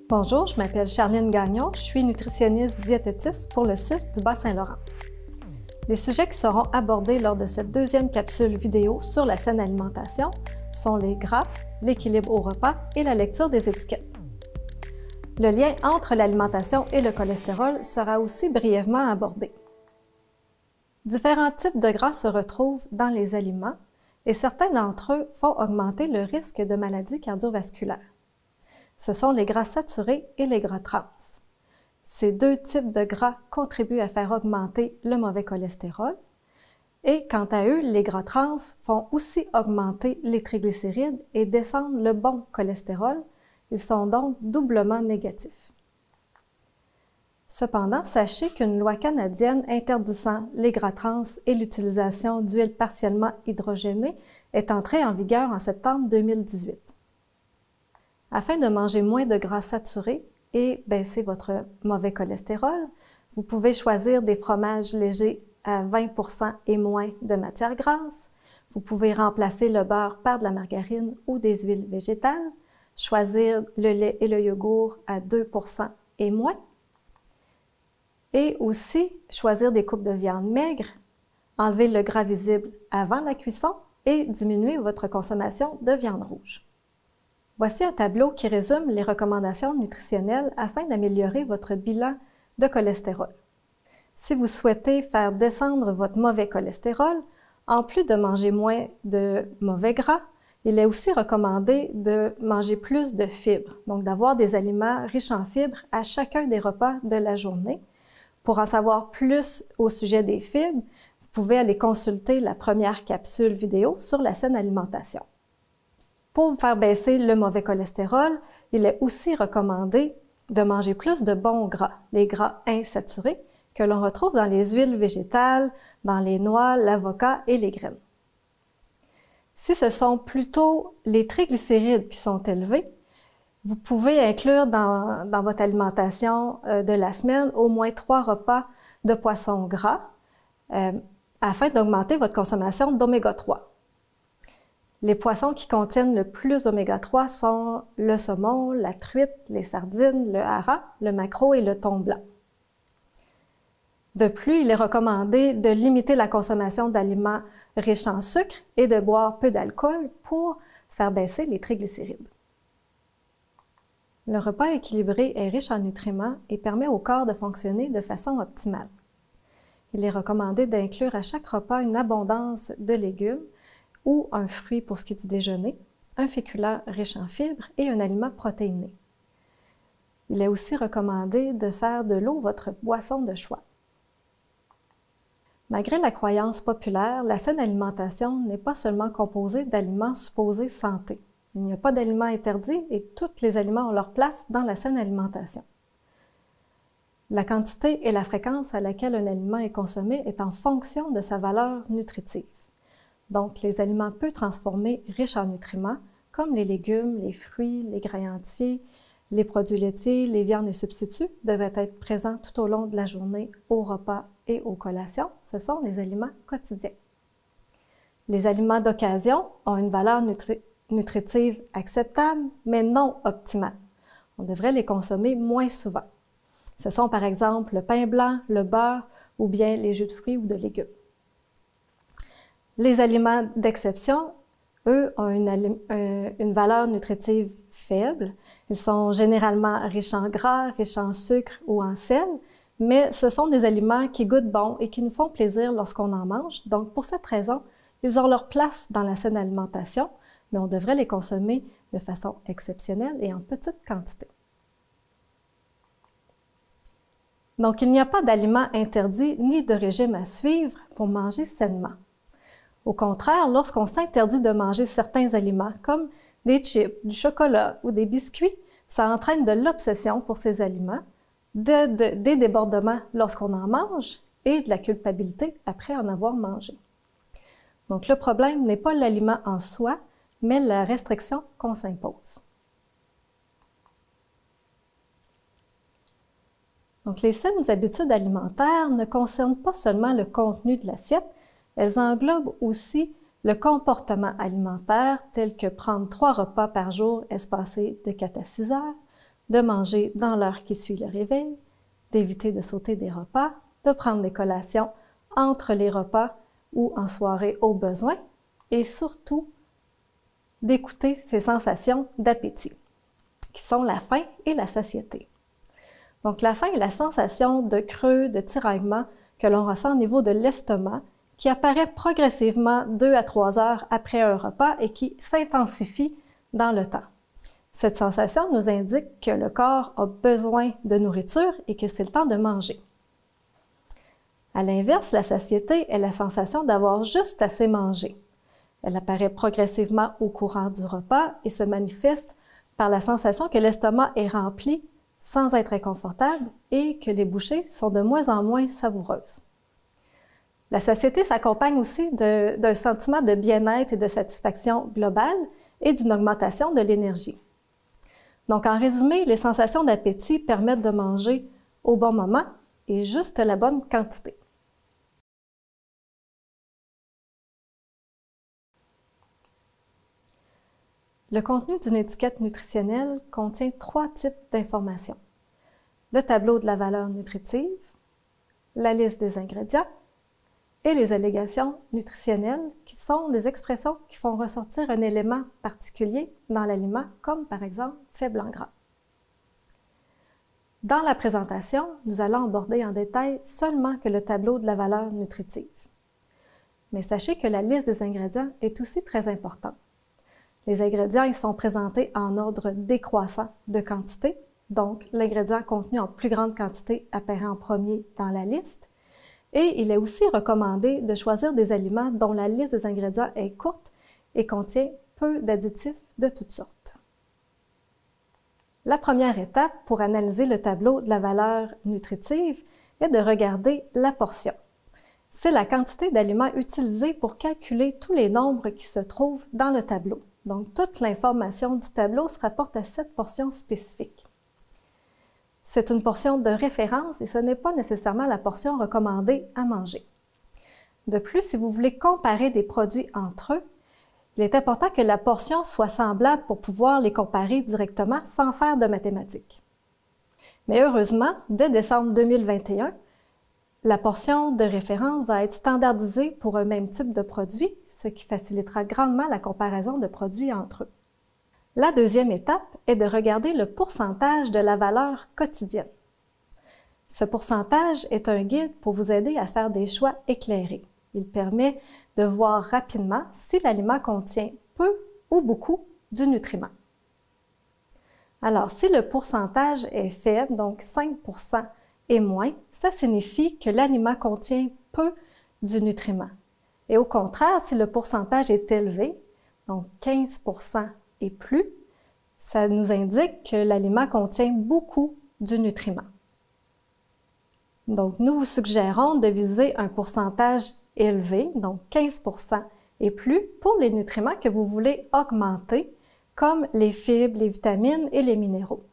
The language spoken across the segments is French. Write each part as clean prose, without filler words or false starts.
Bonjour, je m'appelle Charline Gagnon, je suis nutritionniste diététiste pour le CIS du Bas-Saint-Laurent. Les sujets qui seront abordés lors de cette deuxième capsule vidéo sur la saine alimentation sont les gras, l'équilibre au repas et la lecture des étiquettes. Le lien entre l'alimentation et le cholestérol sera aussi brièvement abordé. Différents types de gras se retrouvent dans les aliments et certains d'entre eux font augmenter le risque de maladies cardiovasculaires. Ce sont les gras saturés et les gras trans. Ces deux types de gras contribuent à faire augmenter le mauvais cholestérol et quant à eux, les gras trans font aussi augmenter les triglycérides et descendre le bon cholestérol. Ils sont donc doublement négatifs. Cependant, sachez qu'une loi canadienne interdisant les gras trans et l'utilisation d'huiles partiellement hydrogénées est entrée en vigueur en septembre 2018. Afin de manger moins de gras saturés et baisser votre mauvais cholestérol, vous pouvez choisir des fromages légers à 20% et moins de matière grasse. Vous pouvez remplacer le beurre par de la margarine ou des huiles végétales, choisir le lait et le yogourt à 2% et moins, et aussi choisir des coupes de viande maigre, enlever le gras visible avant la cuisson et diminuer votre consommation de viande rouge. Voici un tableau qui résume les recommandations nutritionnelles afin d'améliorer votre bilan de cholestérol. Si vous souhaitez faire descendre votre mauvais cholestérol, en plus de manger moins de mauvais gras, il est aussi recommandé de manger plus de fibres, donc d'avoir des aliments riches en fibres à chacun des repas de la journée. Pour en savoir plus au sujet des fibres, vous pouvez aller consulter la première capsule vidéo sur la saine alimentation. Pour faire baisser le mauvais cholestérol, il est aussi recommandé de manger plus de bons gras, les gras insaturés, que l'on retrouve dans les huiles végétales, dans les noix, l'avocat et les graines. Si ce sont plutôt les triglycérides qui sont élevés, vous pouvez inclure dans votre alimentation de la semaine au moins 3 repas de poissons gras afin d'augmenter votre consommation d'oméga 3. Les poissons qui contiennent le plus d'oméga 3 sont le saumon, la truite, les sardines, le hareng, le maquereau et le thon blanc. De plus, il est recommandé de limiter la consommation d'aliments riches en sucre et de boire peu d'alcool pour faire baisser les triglycérides. Le repas équilibré est riche en nutriments et permet au corps de fonctionner de façon optimale. Il est recommandé d'inclure à chaque repas une abondance de légumes ou un fruit pour ce qui est du déjeuner, un féculent riche en fibres et un aliment protéiné. Il est aussi recommandé de faire de l'eau votre boisson de choix. Malgré la croyance populaire, la saine alimentation n'est pas seulement composée d'aliments supposés santé. Il n'y a pas d'aliments interdits et tous les aliments ont leur place dans la saine alimentation. La quantité et la fréquence à laquelle un aliment est consommé est en fonction de sa valeur nutritive. Donc, les aliments peu transformés riches en nutriments, comme les légumes, les fruits, les grains entiers, les produits laitiers, les viandes et substituts, devraient être présents tout au long de la journée, au repas et aux collations. Ce sont les aliments quotidiens. Les aliments d'occasion ont une valeur nutritive acceptable, mais non optimale. On devrait les consommer moins souvent. Ce sont par exemple le pain blanc, le beurre ou bien les jus de fruits ou de légumes. Les aliments d'exception, eux, ont une valeur nutritive faible. Ils sont généralement riches en gras, riches en sucre ou en sel, mais ce sont des aliments qui goûtent bon et qui nous font plaisir lorsqu'on en mange. Donc, pour cette raison, ils ont leur place dans la saine alimentation, mais on devrait les consommer de façon exceptionnelle et en petite quantité. Donc, il n'y a pas d'aliments interdits ni de régime à suivre pour manger sainement. Au contraire, lorsqu'on s'interdit de manger certains aliments, comme des chips, du chocolat ou des biscuits, ça entraîne de l'obsession pour ces aliments, des débordements lorsqu'on en mange et de la culpabilité après en avoir mangé. Donc, le problème n'est pas l'aliment en soi, mais la restriction qu'on s'impose. Donc, les saines habitudes alimentaires ne concernent pas seulement le contenu de l'assiette, elles englobent aussi le comportement alimentaire tel que prendre 3 repas par jour espacés de 4 à 6 heures, de manger dans l'heure qui suit le réveil, d'éviter de sauter des repas, de prendre des collations entre les repas ou en soirée au besoin, et surtout d'écouter ces sensations d'appétit, qui sont la faim et la satiété. Donc la faim est la sensation de creux, de tiraillement que l'on ressent au niveau de l'estomac, qui apparaît progressivement 2 à 3 heures après un repas et qui s'intensifie dans le temps. Cette sensation nous indique que le corps a besoin de nourriture et que c'est le temps de manger. À l'inverse, la satiété est la sensation d'avoir juste assez mangé. Elle apparaît progressivement au courant du repas et se manifeste par la sensation que l'estomac est rempli sans être inconfortable et que les bouchées sont de moins en moins savoureuses. La satiété s'accompagne aussi d'un sentiment de bien-être et de satisfaction globale et d'une augmentation de l'énergie. Donc, en résumé, les sensations d'appétit permettent de manger au bon moment et juste la bonne quantité. Le contenu d'une étiquette nutritionnelle contient 3 types d'informations. Le tableau de la valeur nutritive, la liste des ingrédients et les allégations nutritionnelles qui sont des expressions qui font ressortir un élément particulier dans l'aliment, comme par exemple faible en gras. Dans la présentation, nous allons aborder en détail seulement que le tableau de la valeur nutritive. Mais sachez que la liste des ingrédients est aussi très importante. Les ingrédients ils sont présentés en ordre décroissant de quantité, donc l'ingrédient contenu en plus grande quantité apparaît en premier dans la liste. Et il est aussi recommandé de choisir des aliments dont la liste des ingrédients est courte et contient peu d'additifs de toutes sortes. La première étape pour analyser le tableau de la valeur nutritive est de regarder la portion. C'est la quantité d'aliments utilisés pour calculer tous les nombres qui se trouvent dans le tableau. Donc, toute l'information du tableau se rapporte à cette portion spécifique. C'est une portion de référence et ce n'est pas nécessairement la portion recommandée à manger. De plus, si vous voulez comparer des produits entre eux, il est important que la portion soit semblable pour pouvoir les comparer directement sans faire de mathématiques. Mais heureusement, dès décembre 2021, la portion de référence va être standardisée pour un même type de produit, ce qui facilitera grandement la comparaison de produits entre eux. La deuxième étape est de regarder le pourcentage de la valeur quotidienne. Ce pourcentage est un guide pour vous aider à faire des choix éclairés. Il permet de voir rapidement si l'aliment contient peu ou beaucoup du nutriment. Alors, si le pourcentage est faible, donc 5% et moins, ça signifie que l'aliment contient peu du nutriment. Et au contraire, si le pourcentage est élevé, donc 15% et plus, ça nous indique que l'aliment contient beaucoup du nutriment. Donc, nous vous suggérons de viser un pourcentage élevé, donc 15% et plus, pour les nutriments que vous voulez augmenter, comme les fibres, les vitamines et les minéraux.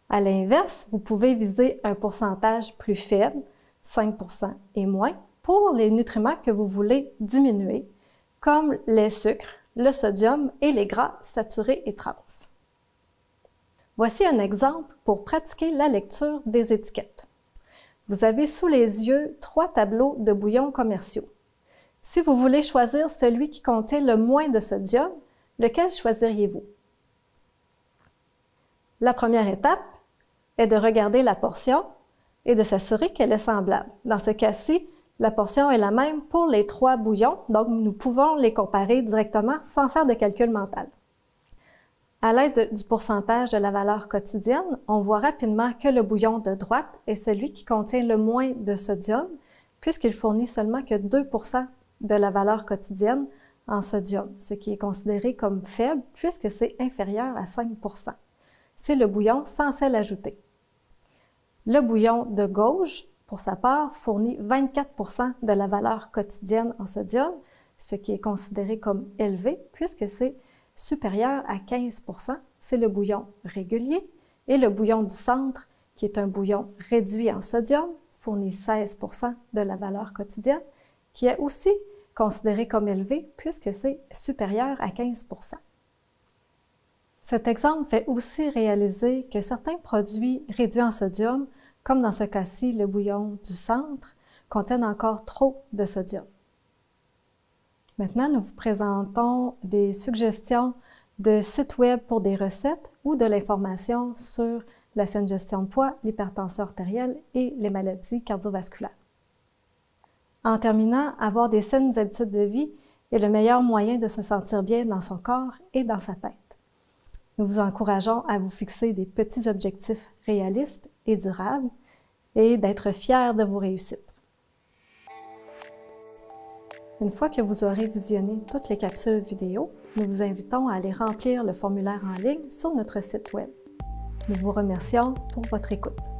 À l'inverse, vous pouvez viser un pourcentage plus faible, 5% et moins, pour les nutriments que vous voulez diminuer, comme les sucres, le sodium et les gras saturés et trans. Voici un exemple pour pratiquer la lecture des étiquettes. Vous avez sous les yeux 3 tableaux de bouillons commerciaux. Si vous voulez choisir celui qui contient le moins de sodium, lequel choisiriez-vous? La première étape est de regarder la portion et de s'assurer qu'elle est semblable. Dans ce cas-ci, la portion est la même pour les 3 bouillons, donc nous pouvons les comparer directement sans faire de calcul mental. À l'aide du pourcentage de la valeur quotidienne, on voit rapidement que le bouillon de droite est celui qui contient le moins de sodium, puisqu'il fournit seulement que 2% de la valeur quotidienne en sodium, ce qui est considéré comme faible puisque c'est inférieur à 5%. C'est le bouillon sans sel ajouté. Le bouillon de gauche, pour sa part, fournit 24% de la valeur quotidienne en sodium, ce qui est considéré comme élevé puisque c'est supérieur à 15%. C'est le bouillon régulier. Et le bouillon du centre, qui est un bouillon réduit en sodium, fournit 16% de la valeur quotidienne, qui est aussi considéré comme élevé puisque c'est supérieur à 15%. Cet exemple fait aussi réaliser que certains produits réduits en sodium, comme dans ce cas-ci le bouillon du centre, contiennent encore trop de sodium. Maintenant, nous vous présentons des suggestions de sites web pour des recettes ou de l'information sur la saine gestion de poids, l'hypertension artérielle et les maladies cardiovasculaires. En terminant, avoir des saines habitudes de vie est le meilleur moyen de se sentir bien dans son corps et dans sa tête. Nous vous encourageons à vous fixer des petits objectifs réalistes et durables et d'être fiers de vos réussites. Une fois que vous aurez visionné toutes les capsules vidéo, nous vous invitons à aller remplir le formulaire en ligne sur notre site web. Nous vous remercions pour votre écoute.